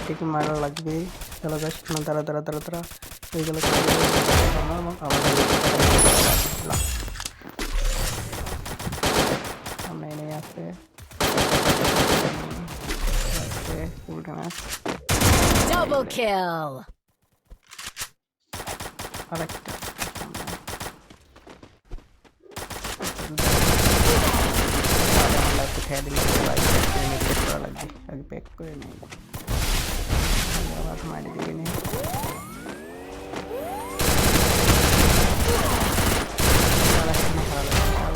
এটাকে মারা লাগবে। চলো গাছ না, তারা তারা তারা তারা হয়ে গেল। সামনে এনে আছে উল্টা ম্যাচ। Double kill. আরেকটা খেয়ে দিলে লাগবে, আগে প্যাক করে নিই। আবার মারি দিকে নিই।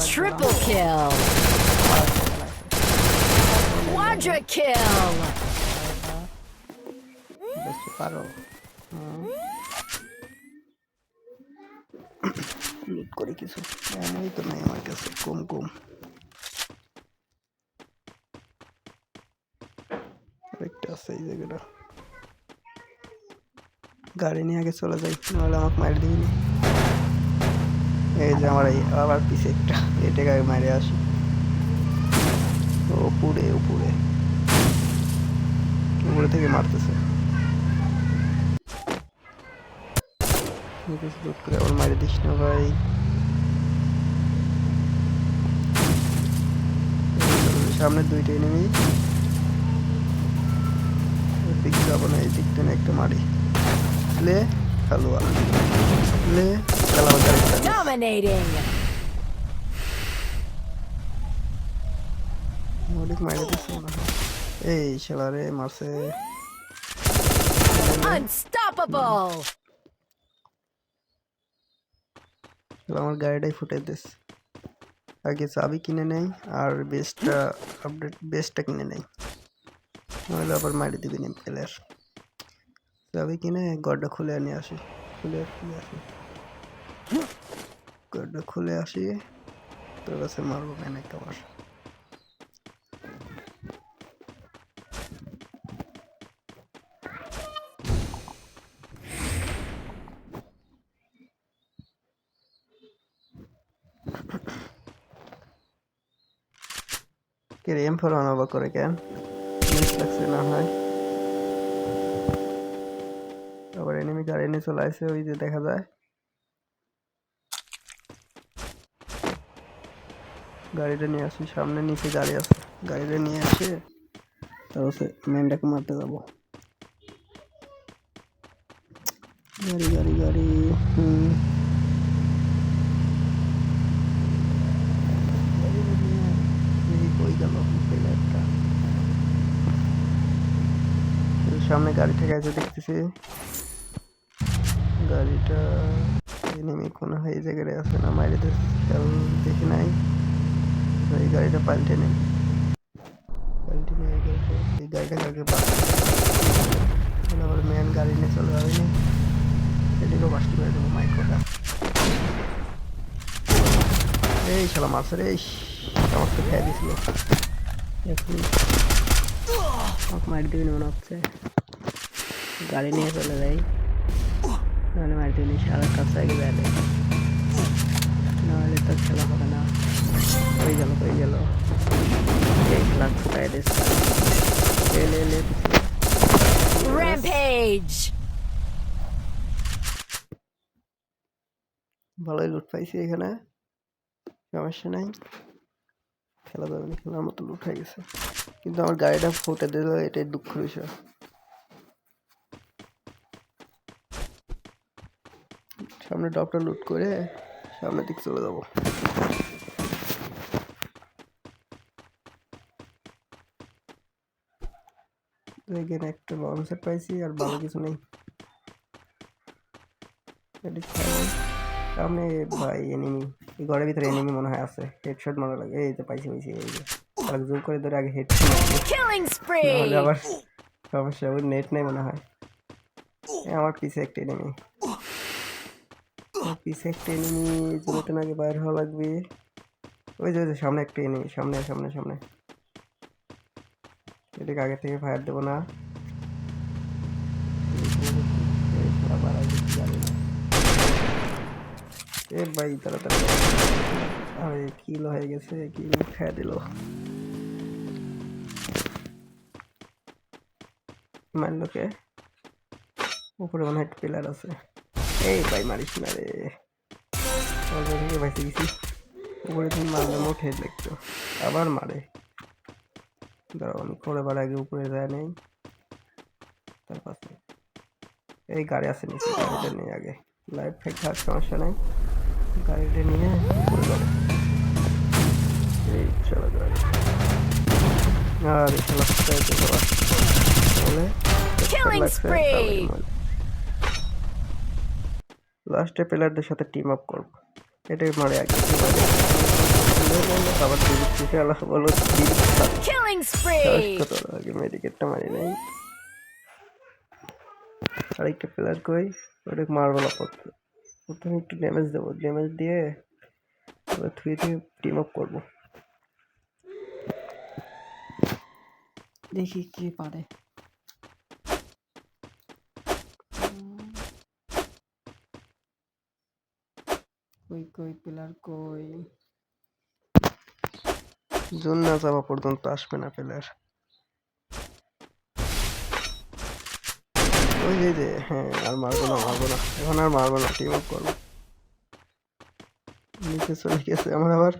Triple kill. Quadra kill. বেশি পারো লুট করি কিছু এমনই তো নাই আমার কাছে, কম কম। একটা আছে এই জায়গাটা, গাড়ি নিয়ে আগে চলে যাই, নাহলে আমাকে মারি দিবি। এই যে আমার আবার পিছে একটা, এটাকে আগে মারে আসি। উপরে উপরে উপরে থেকে মারতেছে, লুট করে আবার মারি দিস না ভাই। সামনে দুইটা এনিমি, দিক যাবো না, এই দিকটা একটা মারি লে খেলোয়া লে খেলা। Dominating. মৌলিক মাইরে দিচ্ছে মনে হয়। এই ছেলারে মারছে। Unstoppable. আমার গাড়িটাই ফুটে দিস। আগে চাবি কিনে নেই আর বেস্টটা কিনে নেই, নাহলে আবার মারি দিবি নিম প্লেয়ার। চাবি কিনে গড়টা খুলে নিয়ে আসি, গড়টা খুলে আসি, তোর কাছে মারবো কেন একটা বার। কে এম ফোর অনবা করে কেন লাগছে না হয়। আবার এনিমি গাড়ি নিয়ে চলে আসে, ওই যে দেখা যায় গাড়িটা নিয়ে আসি। সামনে নিচে গাড়ি আছে, গাড়িটা নিয়ে আসে তারপর মেনটাকে মারতে যাবো। গাড়ি গাড়ি গাড়ি কই গেল প্লেয়ারটা? সামনে গাড়ি থেকে আছে দেখতেছি, গাড়িটা এনিমি কোনো এই জায়গায় আছে না, মাইরে খেয়াল দেখি নাই। এই গাড়িটা পাল্টে নেই, এই গাড়িটাকে আগে আবার মেন গাড়ি নিয়ে চলে যাবে না, এদিকেও বাস্ট করে দেবো মাইক্রোটা। এই শালা মারছে রে, আমার তো খেয়ে দিছিল। এখন আমাকে মারি দিবি মনে হচ্ছে, গাড়ি নিয়ে চলে যাই, নাহলে মারি দিবি সারা কাছে আগে যাবে, নাহলে তো খেলা হবে না। কই গেল এই খেলা ফুটাই দিচ্ছে। Rampage. ভালোই লুট পাইছি এখানে, সমস্যা নাই, খেলা যাবে না, খেলার মতো লুট হয়ে গেছে। কিন্তু আমার গাড়িটা ফুটে দিল, এটাই দুঃখের বিষয়। সামনে ডপটা লুট করে সামনের দিকে চলে যাবো। এখানে একটা লঞ্চার পাইছি, আর ভালো কিছু নেই। সামনে ভাই এনিমি, এই ঘরের ভিতরে এনিমি মনে হয় আছে, হেডশট মারা লাগে। এই যে পাইছি, এই যে আর জুম করে ধরে আগে হেড Killing spree. আবার সমস্যা, ওর নেট নাই মনে হয়। আমার পিছে একটা এনিমি, জুমেতে আগে বাইর হওয়া লাগবে। ওই যে সামনে একটা এনিমি, সামনে সামনে সামনে, এটাকে আগে থেকে ফায়ার দেবো না। এ ভাই তাড়াতাড়ি, আরে কিল হয়ে গেছে, কিল খেয়ে দিল। মারলো কে? উপরে মনে হয় একটা পিলার আছে। এই ভাই মারিস না রে, অল্প থেকে বেঁচে গেছি। উপরে তুমি মারলে মোট হেড লাগতো, আবার মারে। দাঁড়াও আমি করবার আগে উপরে যায় নেই, তার পাশে এই গাড়ি আছে নিচে, গাড়িটা নিয়ে আগে লাইফ ফেক থাক সমস্যা নেই, গাড়িটা নিয়ে উপরে যাবো। এই চলো গাড়ি, আর খেলা চাইতে সবাই বলে Killing spree! লাস্টে প্লেয়ারদের সাথে টিম আপ করবো, এটাই মারে আগে আবার ডিবিট থেকে আলাদা বলো Killing spree! কত আগে মেডিকেটটা মারি নাই। আরেকটা প্লেয়ার কই, ওটা মারবো না প্রথমে একটু ড্যামেজ দেবো, ড্যামেজ দিয়ে এবার থ্রি দিয়ে টিম আপ করবো, দেখি কে পারে। কই কই পিলার কই? জোন না যাওয়া পর্যন্ত আসবে না প্লেয়ার। ওই যে হ্যাঁ, আর মারবো না এখন, আর মারবো না, টিম আপ করবো। নিচে চলে গেছে আমার, আবার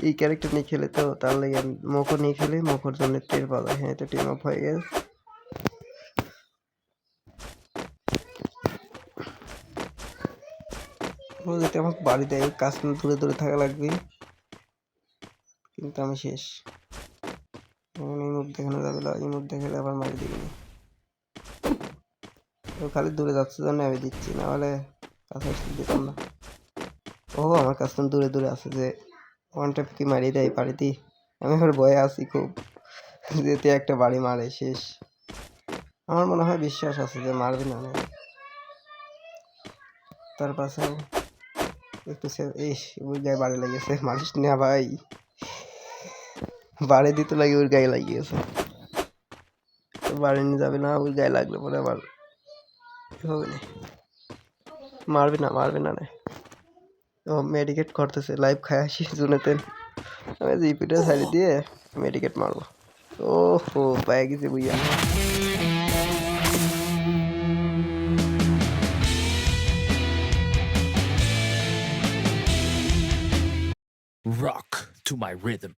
এই ক্যারেক্টার নিয়ে খেলে তো তার লেগে মকর নিয়ে খেলে, মকর জন্য টের পাওয়া যায়। হ্যাঁ, তো টিম আপ হয়ে গেছে। ও যদি আমাকে বাড়ি দেয়, কাজ দূরে দূরে থাকা লাগবে, কিন্তু আমি শেষ। এখন এই মুখ দেখানো যাবে না, এই মুখ দেখালে আবার মারি দিবি। ও খালি দূরে যাচ্ছে জন্য আমি দিচ্ছি, না হলে কাছে দিতাম না। ও আমার কাছে দূরে দূরে আছে, যে ওয়ান ট্যাপ কি মারিয়ে দেয় বাড়িতে, আমি আবার ভয়ে আছি খুব, যেতে একটা বাড়ি মারে শেষ। আমার মনে হয় বিশ্বাস আছে যে মারবে না। তার পাশে একটু ইস, ওর গায়ে বাড়ি লেগেছে, মারিস না ভাই, বাড়ি দিতে লাগে ওর গায়ে লাগিয়েছে, বাড়ি নিয়ে যাবে না, ওর গায়ে লাগলে পরে আবার হবে না। মারবে না ও মেডিকেট করতেছে, লাইভ খায় আসি জুনেতেন, আমি জিপিটা সাইড দিয়ে মেডিকেট মারবো। ও হো পায়ে গেছে বুইয়া। Rock to my rhythm.